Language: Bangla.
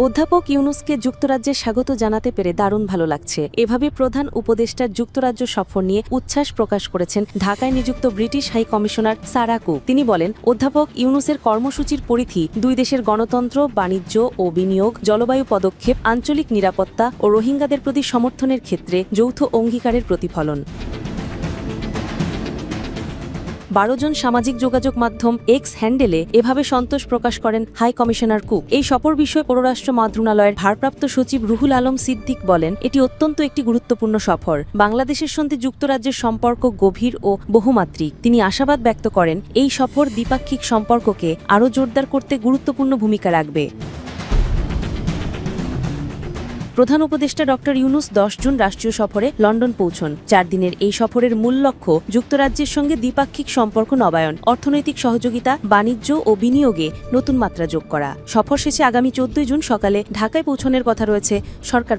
অধ্যাপক ইউনুসকে যুক্তরাজ্যে স্বাগত জানাতে পেরে দারুণ ভালো লাগছে। এভাবে প্রধান উপদেষ্টার যুক্তরাজ্য সফর নিয়ে উচ্ছ্বাস প্রকাশ করেছেন ঢাকায় নিযুক্ত British high commissioner Sarah Cook. তিনি বলেন, অধ্যাপক ইউনুসের কর্মসূচির পরিধি দুই দেশের গণতন্ত্র, বাণিজ্য ও বিনিয়োগ, জলবায়ু পদক্ষেপ, আঞ্চলিক নিরাপত্তা ও রোহিঙ্গাদের প্রতি সমর্থনের ক্ষেত্রে যৌথ অঙ্গীকারের প্রতিফলন। 12 জন সামাজিক যোগাযোগ মাধ্যম এক্স হ্যান্ডেলে এভাবে সন্তোষ প্রকাশ করেন হাই কমিশনার কুক। এই সফর বিষয়ে পররাষ্ট্র মন্ত্রণালয়ের ভারপ্রাপ্ত সচিব রুহুল আলম সিদ্দিক বলেন, এটি অত্যন্ত একটি গুরুত্বপূর্ণ সফর। বাংলাদেশের সঙ্গে যুক্তরাজ্যের সম্পর্ক গভীর ও বহুমাত্রিক। তিনি আশাবাদ ব্যক্ত করেন, এই সফর দ্বিপাক্ষিক সম্পর্ককে আরও জোরদার করতে গুরুত্বপূর্ণ ভূমিকা রাখবে। প্রধান উপদেষ্টা ড ইউনুস 10 জুন রাষ্ট্রীয় সফরে লন্ডন পৌঁছন। 4 দিনের এই সফরের মূল লক্ষ্য যুক্তরাজ্যের সঙ্গে দ্বিপাক্ষিক সম্পর্ক নবায়ন, অর্থনৈতিক সহযোগিতা, বাণিজ্য ও বিনিয়োগে নতুন মাত্রা যোগ করা। সফর শেষে আগামী 14 জুন সকালে ঢাকায় পৌঁছনের কথা রয়েছে সরকার।